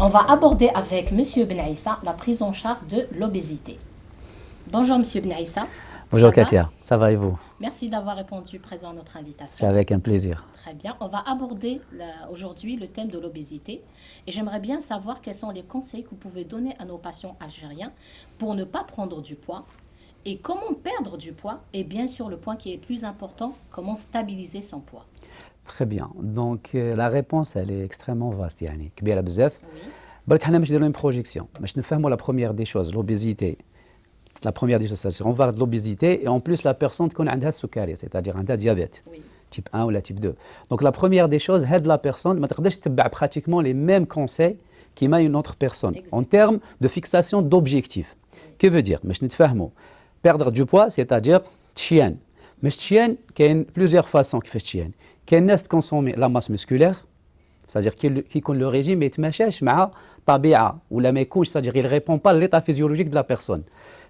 On va aborder avec Monsieur Benaïssa la prise en charge de l'obésité. Bonjour Monsieur Benaïssa. Bonjour Katia, ça va et vous? Merci d'avoir répondu présent à notre invitation. C'est avec un plaisir. Très bien, on va aborder aujourd'hui le thème de l'obésité et j'aimerais bien savoir quels sont les conseils que vous pouvez donner à nos patients algériens pour ne pas prendre du poids et comment perdre du poids et bien sûr le point qui est plus important, comment stabiliser son poids. Très bien, donc la réponse elle est extrêmement vaste يعني كبيرة بزاف. Oui, برك حنا باش نديرو une projection باش نفهموا la première des choses l'obésité. La première des choses c'est on va de l'obésité et en plus la personne تكون عندها السكري c'est-à-dire عندها diabète. oui, Type 1 ou la type 2. Donc la première des choses, هاد la personne ما تقدرش تتبع pratiquement les mêmes conseils qui m'a une autre personne Exact. en termes de fixation d'objectifs. Que veut dire باش نتفاهموا perdre du poids c'est-à-dire تشيان. مش تشيان كاين plusieurs façons كيفاش تشيان. كاين ناس تكونسومي la masse musculaire c'est-à-dire qui يكون le régime ما يتماشاش مع طبيعة ولا ما يكونش c'est-à-dire il répond pas à l'état physiologique de la personne.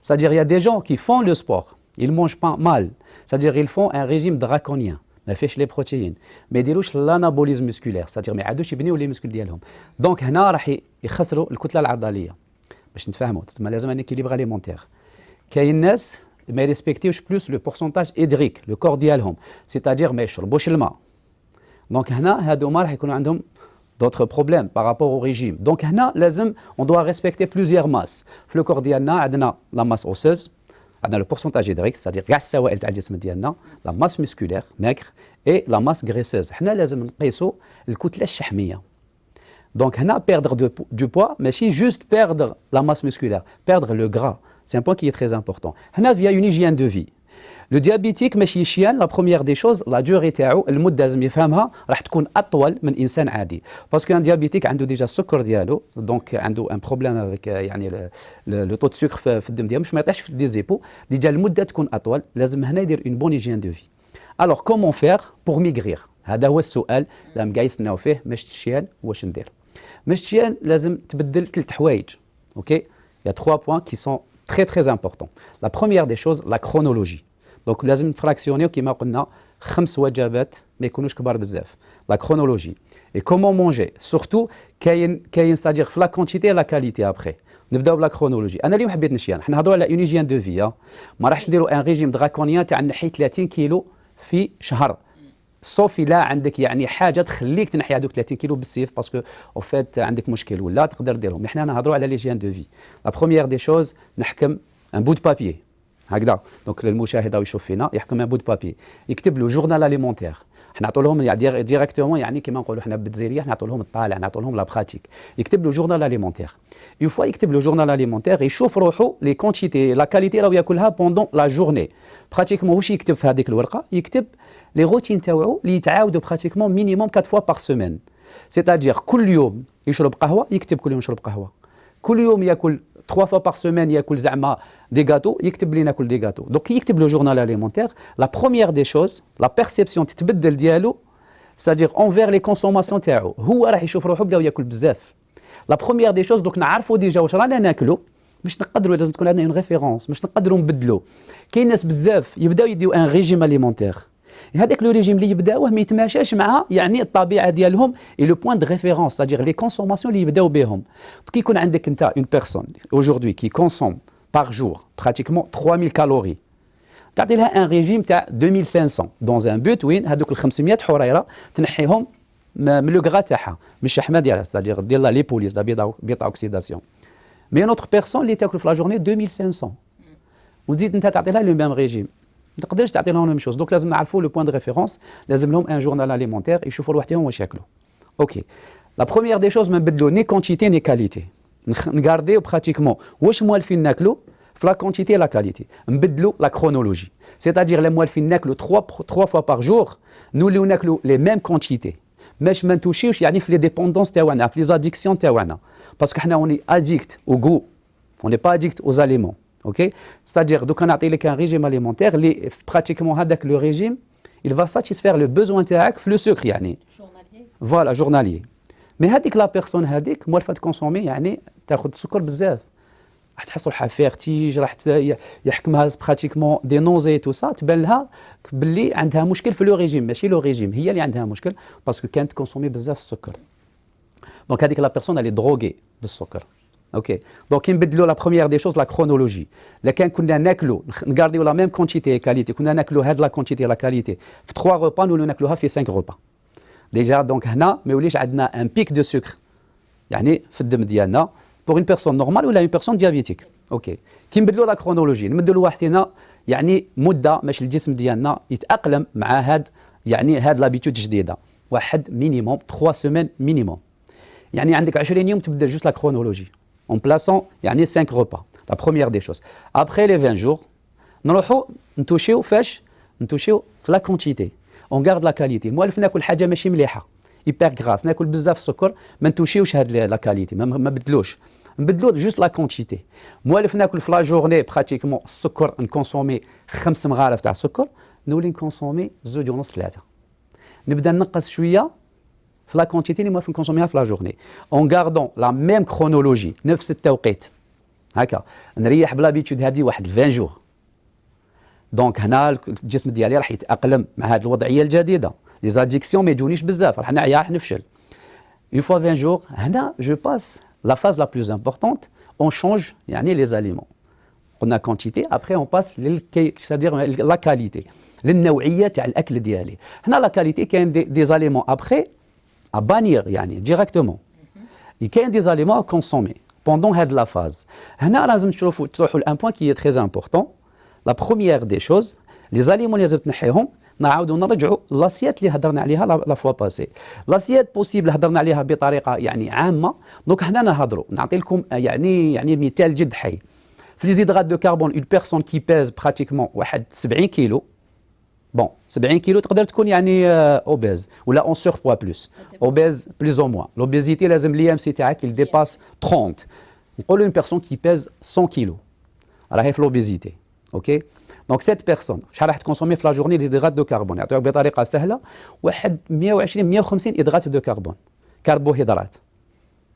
C'est-à-dire il y a des gens qui font le sport, ils mangent pas mal. C'est-à-dire ils font un régime draconien. ما فيش لي بروتيين ما يديروش الانابوليزم مسكولير ساتير ما يعادوش يبنيو لي مسكول ديالهم دونك هنا راح يخسروا الكتله العضليه باش نتفاهموا تسمى لازم ان اكيليبر اليمونتير كاين ناس ما يريسبكتيوش بلوس لو بورسونتاج ادريك لو كور ديالهم سيتادير ما يشربوش الماء دونك هنا هادوما راح يكونوا عندهم d'autres problèmes par rapport au régime donc هنا لازم on doit respecter plusieurs masses في لو كور ديالنا عندنا la masse osseuse عندنا le pourcentage hydrique c'est-à-dire كاع السوائل تاع الجسم ديالنا la masse musculaire maigre et la masse graisseuse حنا لازم نقيسوا الكتله الشحميه donc هنا perdre du poids ماشي juste perdre la masse musculaire perdre le gras c'est un point qui est très important هنا via une hygiène de vie le diabétique ماشي يشيان la première des choses la durée تاعو المده لازم يفهمها راح تكون اطول من انسان عادي باسكو ان ديابيتيك عنده ديجا السكر ديالو دونك عنده ان بروبليم افيك يعني لو طو دو سكر في الدم ديالو مش ما يطيحش في دي زيبو ديجا المده تكون اطول لازم هنا يدير اون بون هيجين دو في الوغ كومون فير بور ميغرير هذا هو السؤال اللي كاع يستناو فيه مش تشيان واش ندير مش تشيان لازم تبدل ثلاث حوايج اوكي يا 3 points qui sont très très importants la première des choses la chronologie دونك لازم نفراكسيونيو كيما قلنا 5 وجبات ما يكونوش كبار بزاف لا كرونولوجي اي كومون مونجي سورتو كاين ستادير في لا كونتيتي لا كاليتي ابخي نبداو بلا كرونولوجي انا اليوم حبيت نشيان حنا نهضروا على اون هيجين دو في ما راحش نديروا ان ريجيم دراكونيان تاع نحي 30 كيلو في شهر صوفي لا عندك يعني حاجه تخليك تنحي هذوك 30 كيلو بالسيف باسكو او فات عندك مشكل ولا تقدر ديرهم حنا نهضروا على ليجين دو في لا بروميير دي شوز نحكم ان بو دو بابيي هكذا دونك المشاهد يشوف فينا يحكم ان بو دو بابي يكتب له جورنال اليمونتير حنا نعطوا لهم يعني ديريكتومون يعني كيما نقولوا حنا بالجزائريه حنا نعطوا لهم الطالع نعطوا لهم لا براتيك يكتب له جورنال اليمونتير اون فوا يكتب له جورنال اليمونتير يشوف روحه لي كونتيتي لا كاليتي راهو ياكلها بوندون لا جورني براتيكمون واش يكتب في هذيك الورقه يكتب لي روتين تاوعو اللي يتعاودوا براتيكمون مينيموم 4 فوا بار سيمين سيتادير كل يوم يشرب قهوه يكتب كل يوم يشرب قهوه كل يوم ياكل 3 fois par semaine ياكل زعما دي غاتو يكتب لي ناكل دي غاتو دونك يكتب لو جورنال اليمونتير لا بروميير دي شوز لا بيرسيبسيون تتبدل ديالو c'est-à-dire envers les consommations تاعو هو راح يشوف روحو بلا ياكل بزاف لا بروميير دي شوز دوك نعرفوا ديجا واش رانا ناكلو باش نقدروا لازم تكون عندنا اون ريفيرونس باش نقدروا نبدلوا كاين ناس بزاف يبداو يديو ان ريجيم اليمونتير هذاك لو ريجيم اللي يبداوه ما يتماشاش مع يعني الطبيعه ديالهم اي لو بوين دو ريفيرونس c'est-à-dire لي كونسوماسيون اللي يبداو بهم كي يكون عندك انت اون بيرسون aujourd'hui qui consomme par jour pratiquement 3000 calories تعطي لها ان ريجيم تاع 2500 dans un but وين هذوك ال 500 حريره تنحيهم من لو غرا تاعها من الشحمه ديالها c'est-à-dire ديال لا ليبوليز لا بيتا اوكسيداسيون مي نوتر بيرسون اللي تاكل في لا جورني 2500 وتزيد انت تعطي لها لو ميم ريجيم ما تقدرش تعطي لهم نفس الشيء دونك لازم نعرفوا لو بوين دو ريفيرونس لازم لهم ان جورنال اليمونتير يشوفوا لوحدهم واش ياكلوا اوكي لا بروميير دي شوز ما نبدلوا ني كونتيتي ني كاليتي نغارديو براتيكمون واش موالفين ناكلوا في لا كونتيتي لا كاليتي نبدلوا لا كرونولوجي سيتادير لا موالفين ناكلوا 3 فوا بار جور نوليو ناكلوا لي ميم كونتيتي باش ما نتوشيوش يعني في لي ديبوندونس تاعنا في لي زاديكسيون تاعنا باسكو حنا اوني اديكت او غو اوني با اديكت او زاليمون اوكي c'est-à-dire دوك نعطي لك ان ريجيم اليمونتير اللي براتيكمون هذاك لو ريجيم il va satisfaire le besoin تاعك في لو سكر يعني فوالا جورناليي مي هذيك لا بيرسون هذيك موالفه تكونسومي يعني تاخذ السكر بزاف راح تحصل على فيرتيج راح يحكمها براتيكمون دي نوزي تو سا تبان لها باللي عندها مشكل في لو ريجيم ماشي لو ريجيم هي اللي عندها مشكل باسكو كانت تكونسومي بزاف السكر Donc, la personne, elle est droguée de sucre. Ok. Donc, la première des choses, la chronologie. Quand on a gardé la même quantité et qualité, on a la quantité et la qualité. 3 repas, nous avons fait 5 repas. Déjà, donc, on a un pic de sucre. يعني في الدم ديالنا pour une personne normale ولا une personne diabétique. اوكي كي نبدلوا لا كرونولوجي نمدوا لواحدنا يعني مده باش الجسم ديالنا يتاقلم مع هاد لابيتود جديده واحد مينيموم 3 سيمين مينيموم. يعني عندك 20 يوم تبدل جوست لا كرونولوجي en plaçant يعني 5 repas. La première des choses. Après les 20 jours نروحوا نتوشيو فاش نتوشيو في لا كونتيتي. On garde la qualité. موالف ناكل حاجه ماشي مليحه hyper grasse, ناكل بزاف السكر ما نتوشيوش هاد لا كاليتي ما بدلوش نبدلو جوست لا كونتيتي. موالف ناكل في لا جورني براتيكمون السكر نكونسومي 5 مغارف تاع السكر نولي نكونسومي 2.5 3 نبدا نقص شويه في لا كونتيتي اللي موالف نكونسوميها في لا جورني اون غاردون لا ميم كرونولوجي نفس التوقيت هكا نريح بلابيتود هذه واحد 20 جور. دونك هنا الجسم ديالي راح يتاقلم مع هذه الوضعيه الجديده. Les addictions ما يجونيش بزاف راح نعيا راح نفشل. Une fois 20 jours هنا je passe la phase la plus importante on change يعني les aliments. On a quantité après on passe c'est-à-dire la qualité للنوعية تاع الأكل ديالي. هنا la qualité كاين des aliments après à bannir يعني directement. كاين des aliments à consommer pendant هاد la phase. هنا لازم تروحوا un point qui est très important. La première des choses les aliments اللي لازم تنحيهم نعاودوا نرجعوا لاسيات اللي هضرنا عليها لا فوا باسي. لاسيات بوسيبل هضرنا عليها بطريقه يعني عامه. دونك هنا نهضروا نعطي لكم يعني مثال جد حي. في لي زيدغات دو كربون اون بيرسون كي بيز براتيكمون واحد 70 كيلو بون 70 كيلو تقدر تكون يعني اوبيز ولا اون سور بوا بلوس اوبيز بلوز او موان. لوبيزيتي لازم لي ام سي تاعك يل ديباس 30. نقولوا اون بيرسون كي بيز 100 كيلو راهي في لوبيزيتي. اوكي دونك سيت بيرسون شحال راح تكونسومي في لا جورني دي هيدرات دو كربون يعطيوك بطريقه سهله واحد 120 150 هيدرات دو كربون كربوهيدرات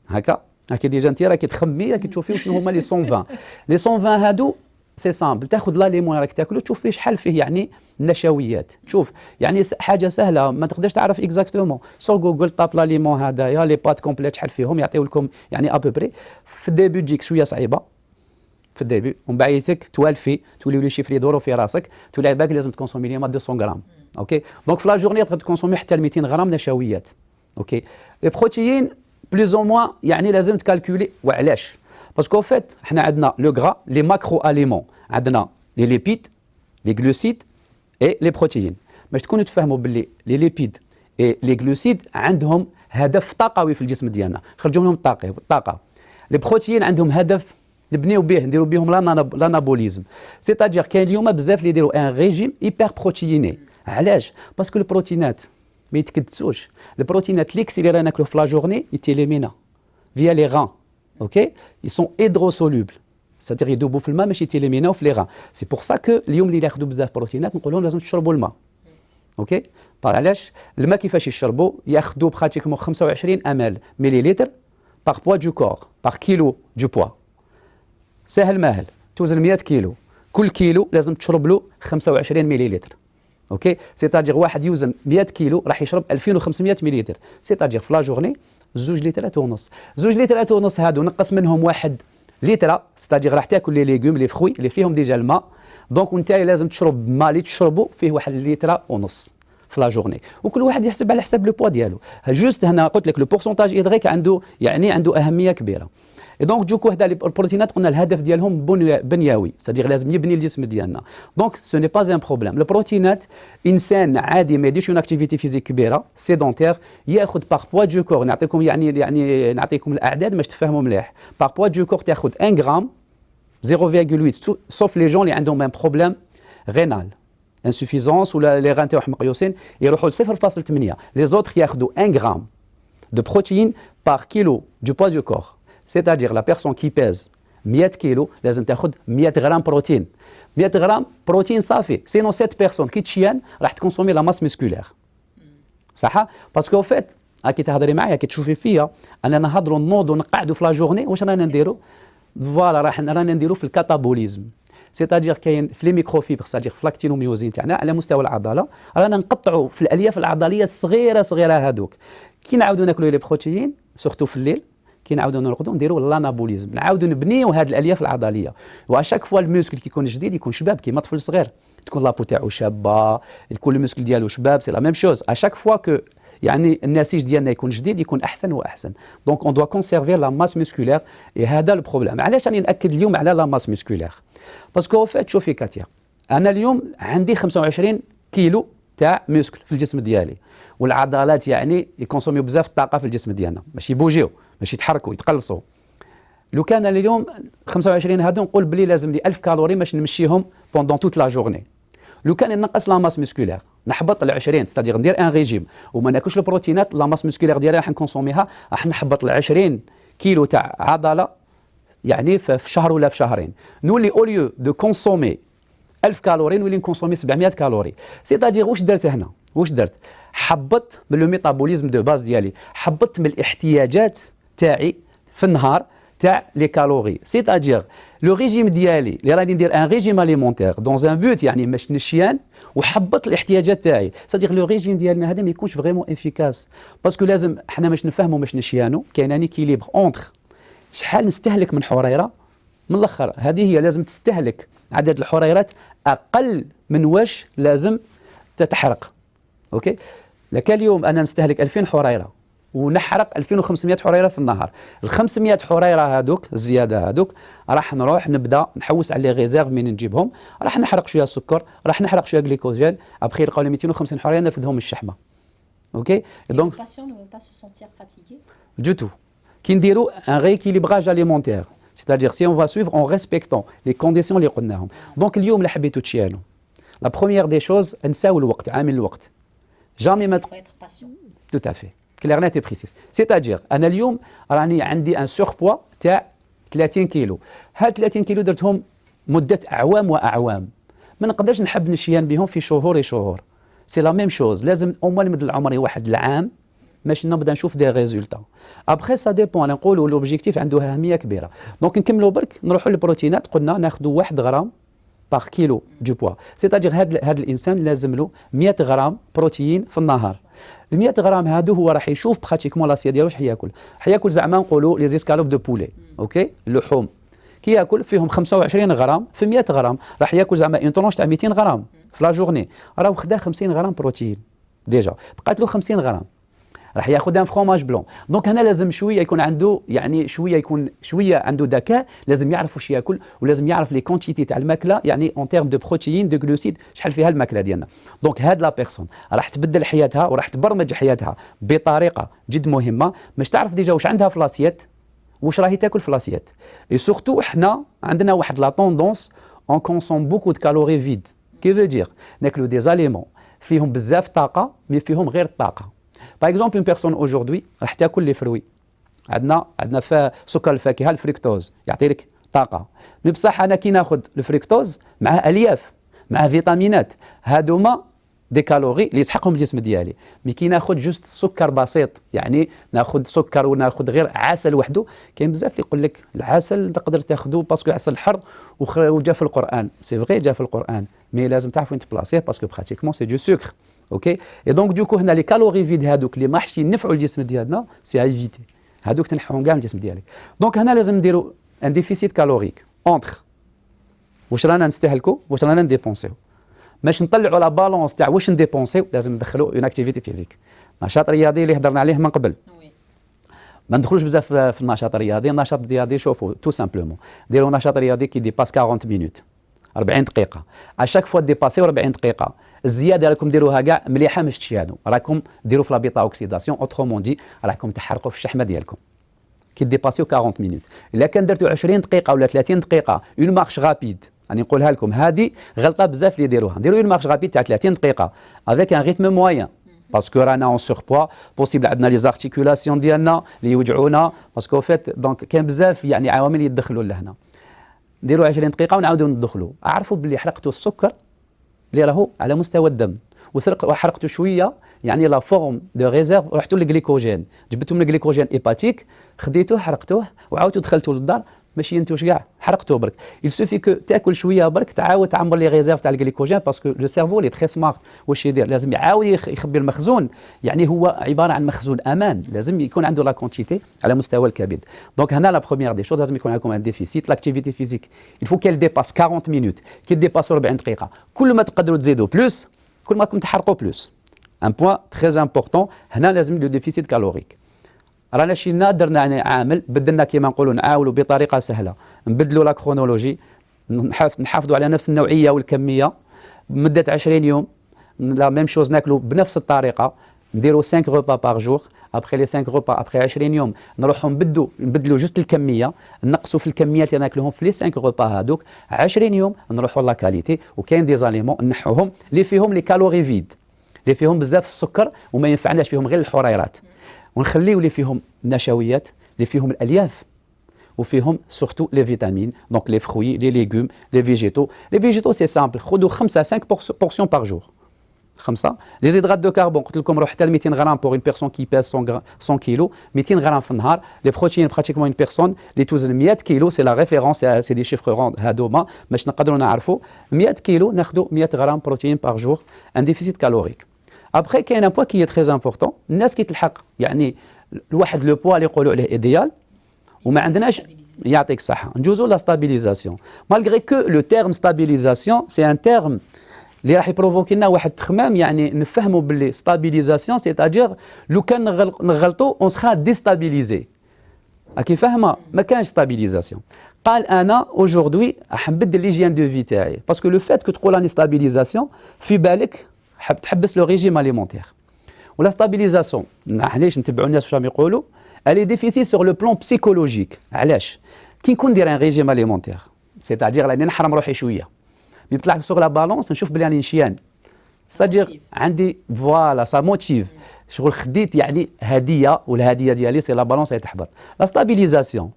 هكا ديجا انت راكي تخمي راكي تشوفي شنو هما لي 120 لي 120 هادو سي سامبل تاخذ لا ليمون راك تاكلو تشوف فيه شحال فيه يعني نشويات تشوف يعني حاجه سهله ما تقدرش تعرف اكزاكتومون سو جوجل طاب لا ليمون هذايا لي بات كومبليت شحال فيهم يعطيو لكم يعني ابوبري في الديبي تجيك شويه صعيبه في الديبي ومن بعيدك توالفي تولي لي شيفري يدوروا في راسك تولي بالك لازم تكونسومي اليوم 200 غرام. اوكي دونك في لا جورني تقدر تكونسومي حتى 200 غرام نشويات. اوكي لي بروتيين بلوز او موان يعني لازم تكالكولي وعلاش باسكو فيت حنا عندنا لو غرا لي ماكرو اليمون عندنا لي ليبيد لي غلوسيد اي لي بروتيين باش تكونوا تفهموا باللي لي ليبيد اي لي غلوسيد عندهم هدف طاقوي في الجسم ديالنا خرجوا لهم الطاقه. لي بروتيين عندهم هدف نبنيو به نديرو بهم لانابوليزم سيتادير كاين اليوم بزاف اللي يديروا ان ريجيم هيبر بروتييني. علاش باسكو البروتينات ما يتكدسوش البروتينات ليكس اللي رانا ناكلو في لا جورني يتيليمينا فيا لي غان. اوكي ils sont hydrosolubles c'est-à-dire يذوبوا في الماء ماشي يتيليميناو في لي غان. سي بور سا كو اليوم اللي ياخذوا بزاف بروتينات نقول لهم لازم تشربوا الماء. اوكي علاش الماء كيفاش يشربوا ياخذوا براتيكمون 25 مليلتر باغ بوا دو كور باغ كيلو دو بوا. سهل ماهل توزن 100 كيلو كل كيلو لازم تشرب له 25 مليلتر. اوكي سيتادير واحد يوزن 100 كيلو راح يشرب 2500 مليلتر سيتادير في لا جورني 2 لتر ونص. 2 لتر ونص هادو نقص منهم 1 لتر سيتادير راح تاكل لي ليغوم لي فروي اللي فيهم ديجا الماء. دونك انت لازم تشرب الماء اللي تشربوا فيه 1 لتر ونص في لا جورني وكل واحد يحسب على حسب لو بوا ديالو. جوست هنا قلت لك لو بورسونتاج هيدريك عنده اهميه كبيره. دونك دوكو هذا البروتينات قلنا الهدف ديالهم بنيوي سادير لازم يبني الجسم ديالنا. دونك سو ني با ان بروبليم. البروتينات انسان عادي ما يديرش اون اكتيفيتي فيزيك كبيره سيدونتير ياخذ باغ بوا دو كور نعطيكم يعني نعطيكم الاعداد باش تفهموا مليح. باغ بوا دو كور تاخذ 1 غرام 0.8 سوف لي جون اللي عندهم ان بروبليم رينال انسوفيزونس ولا لي غان تاعهم مقيوسين يروحوا ل 0.8 لي زوتر ياخذوا 1 غرام دو بروتين باغ كيلو دو بوا دو كور. C'est-à-dire la personne qui pèse 100 كيلو لازم تاخذ 100 غرام بروتين. 100 غرام بروتين صافي سينو سيت بيرسون كي تشيان راح تكونسومي لا ماس مسكولير صح باسكو فيت راكي تهضري معايا كي تشوفي فيا انا نهضروا نوضوا نقعدوا في لا جورني واش رانا نديروا فوالا رانا نديروا في الكاتابوليزم سيتادير كاين في لي ميكروفيبر سيتادير في لاكتينوميوزين تاعنا على مستوى العضله رانا نقطعوا في الالياف العضليه الصغيره هذوك كي نعاودوا ناكلوا لي بروتين سورتو في الليل كي نعاودوا نرقدوا نديروا الانابوليزم، نعاودوا نبنيو هذه الالياف العضليه. واشاك فوا الميسكل كيكون جديد يكون شباب كيما طفل صغير، تكون لابو تاعو شابه، يكون الميسكل ديالو شباب، سي لا ميم شوز. اشاك فوا كو يعني النسيج ديالنا يكون جديد يكون احسن واحسن. دونك اون دوا كونسيرفي لا ماس مسكولير، اي هذا البروبليم. علاش راني ناكد اليوم على لا ماس مسكولير؟ باسكو فات شوفي كاتيا، انا اليوم عندي 25 كيلو تاع مسكل في الجسم ديالي، والعضلات يعني يكونسوميو بزاف الطاقه في الجسم ديالنا باش يبوجيو باش يتحركوا يتقلصوا. لو كان اليوم 25 هادو نقول بلي لازم لي 1000 كالوري باش نمشيهم بوندون توت لا جورني. لو كان نقص لا ماس مسكولير نحبط ل 20، ستادير ندير ان ريجيم وما ناكلش البروتينات، لا ماس مسكولير ديالي راح نكونسوميها، راح نحبط ل 20 كيلو تاع عضله يعني في شهر ولا في شهرين. نولي اوليو دو كونسومي 1000 كالوري نولي نكونسومي 700 كالوري. سيتادير واش درت هنا؟ واش درت؟ حبطت من لو ميتابوليزم دو باز ديالي، حبطت من الاحتياجات تاعي في النهار تاع لي كالوري. سيتادير لو ريجيم ديالي اللي راني ندير ان ريجيم اليمونتير دون ان بوت يعني باش نشيان وحبط الاحتياجات تاعي. سيتادير لو ريجيم ديالنا هذا ما يكونش فريمون افيكاس، باسكو لازم حنا باش نفهموا باش نشيانو كاين ان اكيليبر اونتر شحال نستهلك من حريره. من الاخر هذه هي لازم تستهلك عدد الحريرات اقل من واش لازم تتحرق. اوكي، لك اليوم انا نستهلك 2000 حريره ونحرق 2500 حريره في النهار، ال 500 حريره هذوك الزياده هذوك راح نروح نبدا نحوس على لي ريزيرف من نجيبهم، راح نحرق شويه سكر، راح نحرق شويه جليكوجين، ابخي يلقاو لي 250 حريره نرفدهم الشحمه. اوكي دونك du tout. كي نديروا ان ريكيليبراج اليمونتير، c'est-à-dire si on va suivre en respectant les conditions اللي قلناهم. دونك اليوم اللي حبيتوا تشيانوا لا بروميير دي شوز نساو الوقت، عامل الوقت جامي ما tout à fait clair net et précis. C'est-à-dire انا اليوم راني عندي ان سوربوا تاع 30 كيلو، هاد 30 كيلو درتهم مده اعوام واعوام، ما نقدرش نحب نشيان بهم في شهور شهور. سي لا ميم شوز، لازم اوموال نمد العمري واحد العام باش نبدا نشوف دي ريزولتا. ابخي سا ديبون، نقولوا لوبجيكتيف عنده اهميه كبيره. دونك نكملوا برك نروحوا للبروتينات. قلنا ناخذوا 1 غرام باغ كيلو دو بوا، سيتادير هذا الانسان لازم له 100 غرام بروتين في النهار. ال 100 غرام هادو هو راح يشوف براتيكمون لاسيا ديالو واش حياكل. حياكل زعما نقولوا لي زيسكالوب دو بولي، اوكي، اللحوم كي ياكل فيهم 25 غرام في 100 غرام، راح ياكل زعما اون طونش تاع 200 غرام في لا جورني، راه خدا 50 غرام بروتين ديجا، بقات له 50 غرام راح ياخذ ان فروماج بلون. دونك هنا لازم شويه يكون عنده يعني شويه عنده ذكاء، لازم يعرف واش ياكل ولازم يعرف لي كونتيتي تاع الماكله، يعني اون تيرم دو بروتيين دو جلوسيد شحال فيها الماكله ديالنا. دونك هاد لا بيرسون راح تبدل حياتها وراح تبرمج حياتها بطريقه جد مهمه باش تعرف ديجا واش عندها في لاسيت، واش راهي تاكل في لاسيت. اي سورتو احنا عندنا واحد لا طوندونس اون كونسوم بوكو دو كالوري فيد، كي فو دير ناكلو دي زاليمون فيهم بزاف طاقه مي فيهم غير الطاقه. باغ اكزومبل اون بيرسون اوجوردي راح تاكل لي فروي، عندنا سكر الفاكهه الفريكتوز يعطي لك طاقه، مي بصح انا كي ناخذ الفريكتوز مع الياف مع فيتامينات هادوما دي كالوري اللي يسحقهم الجسم ديالي. مي كي ناخذ جوست سكر بسيط، يعني ناخذ سكر وناخذ غير عسل وحده، كاين بزاف اللي يقول لك العسل تقدر تاخذه باسكو عسل حر وجا في القران، سي فغي جا في القران، مي لازم تعرف وين تبلاصيه باسكو براتيكمون سي دو سكر. اوكي، اي دونك دوكو هنا لي كالوري فيد هادوك اللي ماحش ينفعوا الجسم ديالنا سي ايفيتي، هادوك تنحوهم كاع من الجسم ديالك. دونك هنا لازم نديروا ان ديفيسيت كالوريك اونتر واش رانا نستهلكوا واش رانا نديبونسيو، باش نطلعوا لا بالونس تاع واش نديبونسيو لازم ندخلوا اون اكتيفيتي فيزيك، نشاط رياضي اللي هضرنا عليه من قبل. ما ندخلوش بزاف في النشاط الرياضي. النشاط الرياضي شوفوا تو سامبلومون ديروا نشاط رياضي كي ديباس 40 مينوت 40 دقيقه، اشاك فوا ديباسيو 40 دقيقه الزياده راكم ديروها كاع مليحه باش تشيانوا، راكم ديروا في لابيتا اوكسيداسيون اوترومون دي راكم تحرقوا في الشحمه ديالكم كي ديباسيو 40 مينوت. الا كان درتوا 20 دقيقه ولا 30 دقيقه اون مارش غابيد، راني نقولها لكم هذه غلطه بزاف اللي يديروها، ديروا اون مارش غابيد تاع 30 دقيقه افيك ان ريتم موين باسكو رانا اون سور بوا بوسيبل عندنا لي زارتيكولاسيون ديالنا اللي يوجعونا باسكو فات دونك كاين بزاف يعني عوامل يدخلوا لهنا. نديروا 20 دقيقه ونعاودوا ندخلوا، اعرفوا باللي حرقتوا السكر اللي راهو على مستوى الدم وحرقتوا شويه يعني لا فورم دو ريزيرف، رحتوا للجليكوجين جبتوا من الجليكوجين ايباتيك خديتوه حرقتوه وعاودتوا دخلتوا للدار ماشي ينتج كاع حرقته برك. il suffit que تاكل شويه برك تعاود تعمر لي ريزيرف تاع الجليكوجين باسكو لو سيرفو لي تري سمارت. واش يدير؟ لازم يعاود يخبي المخزون، يعني هو عباره عن مخزون امان، لازم يكون عنده لا كونتيتي على مستوى الكبد. دونك هنا لا بروميير دي شوز لازم يكون عندكم ان ديفيسيت لاكتيفيتي فيزيك il faut qu'elle dépasse 40 minutes. كي ديباس 40 دقيقه كل ما تقدروا تزيدوا بلوس كل ما راكم تحرقوا بلوس. ان بوين تري امبورطون هنا لازم لو ديفيسيت كالوريك. رانا شينا درنا عامل بدلنا كيما نقولوا نعاولوا بطريقه سهله نبدلوا لا كرونولوجي، نحافظوا على نفس النوعيه والكميه مده 20 يوم. لا ميم شوز ناكلوا بنفس الطريقه، نديروا 5 روبا بار جور. ابخي لي 5 روبا ابخي 20 يوم نروحوا نبدلوا جوست الكميه، نقصوا في الكميات اللي ناكلوهم في لي 5 روبا هذوك. 20 يوم نروحوا لا كاليتي. وكاين دي زاليمون نحوهم اللي فيهم لي كالوري فيد، اللي فيهم بزاف السكر وما ينفعناش فيهم غير الحريرات، ونخليو اللي فيهم النشويات اللي فيهم الالياف وفيهم سورتو لي فيتامين. دونك لي فروي لي ليغوم لي فيجيتو. لي فيجيتو سي سامبل، خذوا 5 à 5 بورسيون بار جور. 5 لي زيدرات دو كاربون قلت لكم روح حتى 200 غرام بور اون بيرسون كي بيز 100 كيلو، 200 غرام في النهار. لي بروتين براتيكمون اون بيرسون اللي توزن 100 كيلو سي لا ريفيرونس، سي دي شيفر روند هادوما باش نقدروا نعرفوا 100 كيلو ناخذوا 100 غرام بروتين بار جور. ان ديفيسيت كالوريك. ابخي كاين ان بوان كي تري امبورطون، الناس كي تلحق يعني الواحد لو بوا اللي يقولوا عليه ايديال وما عندناش. يعطيك الصحه. نجوزوا لا ستابيليزاسيون. مالغري كو لو تيرم ستابيليزاسيون سي ان تيرم اللي راح يبروفوكي لنا واحد التخمام، يعني نفهموا باللي ستابيليزاسيون سيتادير لو كان نغلطوا اون سخا ديستابيليزي. راكي فاهمه؟ ما كانش ستابيليزاسيون. قال انا اوجوردي راح نبدل ليجيان دو في تاعي باسكو لو فات كو تقول راني ستابيليزاسيون في بالك حاب تحبس لو ريجيم اليمونتير. ولا ستابيليزاسيون علاش نتبعوا الناس واش راهم يقولوا الي ديفيسيت سور لو بلون بسيكولوجيك. علاش؟ كي نكون ندير ان ريجيم اليمونتير سيتادير راني نحرم روحي شويه، يطلع سوغ لا بالونس نشوف بلي راني نشيان، سيتادير عندي فوالا سا موتيف شغل خديت يعني هديه، والهديه ديالي سي لا بالونس اللي تحبط. لا ستابيليزاسيون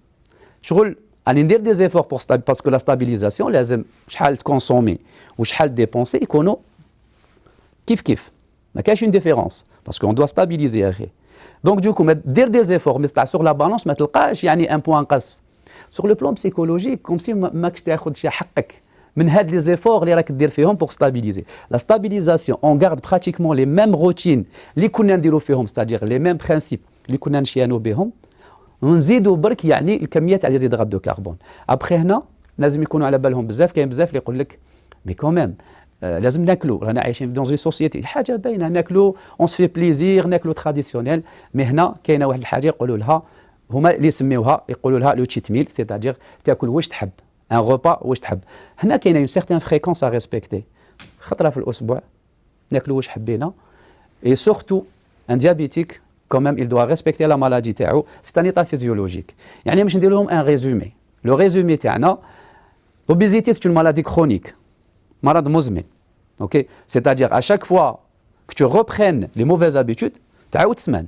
شغل راني ندير دي زيفور بور باسكو لا ستابيليزاسيون لازم شحال تكونسومي وشحال ديبونسي يكونوا كيف ما كاينش اون ديفيرونس باسكو اون دوا ستابيليزي اخي. دونك دوكو ما دير دي زيفور مي تطلع سوغ لا بالونس ما تلقاش يعني ان بوان قص. سوغ لو بلون بسيكولوجيك كوم سي ماكش تاخذ شي حقك من هاد لي زيفور اللي راك دير فيهم بور ستابيليزي. لا ستابيليزاسيون اون غارد براتيكمون لي ميم روتين اللي كنا نديرو فيهم، ستادير لي ميم برينسيپ اللي كنا نشيانو بهم، ونزيدوا برك يعني الكميات تاع لي زيدرات دو كربون. ابخي هنا لازم يكونوا على بالهم بزاف، كاين بزاف اللي يقول لك مي كوميم لازم ناكلوا، رانا عايشين دون زي سوسيتي حاجه باينه ناكلوا اون سفي بليزير ناكلوا تراديسيونيل. مي هنا كاينه واحد الحاجه يقولوا لها هما اللي يسميوها يقولوا لها لو تشيت ميل، سيتادير تاكل واش تحب ان روبا واش تحب. هنا كاينه اون سيغتان فريكونس ا ريسبكتي، خطره في الاسبوع ناكلوا واش حبينا. اي سورتو ان ديابيتيك كوميم il doit respecter la maladie تاعو، سي ان ايتا فيزيولوجيك. يعني باش ندير لهم ان ريزومي، لو ريزومي تاعنا l'obésité c'est une maladie chronique، مرض مزمن. اوكي سيتادير ا شاك فوا que tu reprennes les mauvaises habitudes تعاود تسمن.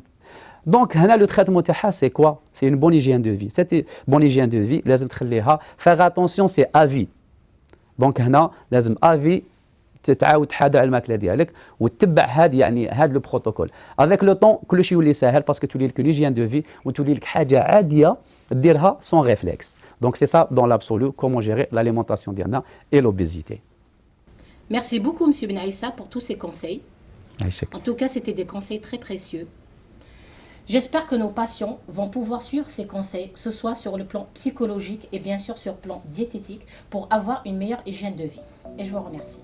دونك هنا لو تريتمون تاعها سي كوا؟ سي اون بون هيجين دو في. سيتي بون هيجين دو في لازم تخليها فيغ اتونسيون سي افي. دونك هنا لازم افي تعاود تحاضر على الماكله ديالك وتتبع هاد لو بروتوكول. افيك لو طون كل شيء يولي ساهل باسكو تولي لك هيجين دو في وتولي لك حاجه عاديه ديرها سون ريفلكس. دونك سي سا دون l'absolu comment gérer l'alimentation ديالنا et l'obésité. Merci beaucoup, M. Benaïssa, pour tous ces conseils. En tout cas, c'était des conseils très précieux. J'espère que nos patients vont pouvoir suivre ces conseils, que ce soit sur le plan psychologique et bien sûr sur le plan diététique, pour avoir une meilleure hygiène de vie. Et je vous remercie.